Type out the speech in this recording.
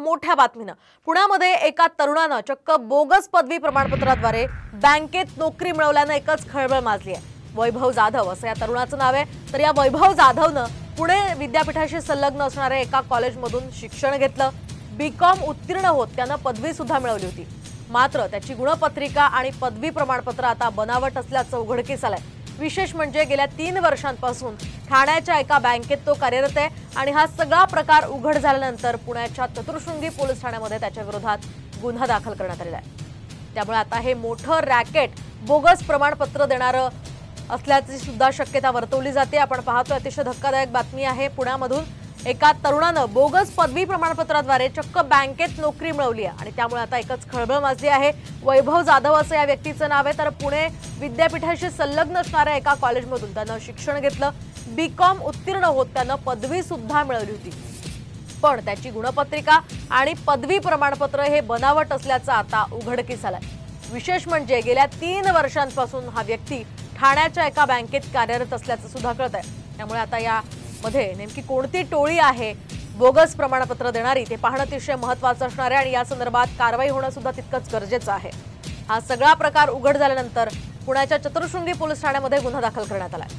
मोठ्या बातमीनं पुण्यामध्ये एका तरुणानं चक्क बोगस पदवी प्रमाणपत्राद्वारे बँकेत नोकरी मिळवल्यानं एकच खळबळ माजली आहे। वैभव जाधव असं या तरुणाचं नाव आहे। तर या वैभव जाधवनं पुणे विद्यापीठाशी संलग्न असणाऱ्या एका कॉलेजमधून शिक्षण घेतलं। बीकॉम उत्तीर्ण होत त्यानं पदवी सुद्धा मिळवली होती। मात्र त्याची गुणपत्रिका आणि पदवी प्रमाणपत्र आता बनावट असल्याचं उघडकीस आलंय। विशेष म्हणजे गेल्या 3 वर्षांपासून ठाण्याच्या एका बँकेत तो कार्यरत आहे आणि हा सगळा प्रकार उघड झाल्यानंतर पुण्याच्या चतुर्शृंगी पोलीस ठाण्यामध्ये त्याच्या विरोधात गुन्हा दाखल करण्यात आलेला आहे। त्यामुळे आता हे मोठं रॅकेट बोगस प्रमाणपत्र देणारं असल्याची सुद्धा शक्यता वर्तवली जाते। आपण पाहतोय अतिशय धक्कादायक बातमी आहे। पुण्यामधून एका तरुणानं बोगस पदवी प्रमाणपत्राद्वारे चक्क बँकेत नोकरी मिळवली आहे आणि त्यामुळे आता एकच खळबळ माजली आहे। वैभव जाधव असं या व्यक्तीचं नाव आहे। तर पुणे विद्यापीठाशी संलग्न असणाऱ्या एका कॉलेजमधून त्यानं शिक्षण घेतलं। बीकॉम उत्तीर्ण होत त्यानं पदवी सुद्धा मिळवली होती, पण त्याची गुणपत्रिका आणि पदवी प्रमाणपत्र हे बनावट असल्याचं आता उघडकीस आलंय। विशेष म्हणजे गेल्या 3 वर्षांपासून हा व्यक्ती ठाण्याच्या एका बँकेत कार्यरत असल्याचं सुद्धा कळत आहे। त्यामुळे आता यामध्ये नेमकी कोणती टोळी आहे बोगस प्रमाणपत्र देणारी ते पाहणं अतिशय महत्त्वाचं असणार आहे आणि या संदर्भात कारवाई होणं सुद्धा तितकंच गरजेचं आहे। हा सगळा प्रकार उघड झाल्यानंतर पुण्याच्या चतुर्शृंगी पोलीस ठाण्यामध्ये गुन्हा दाखल करण्यात आलाय।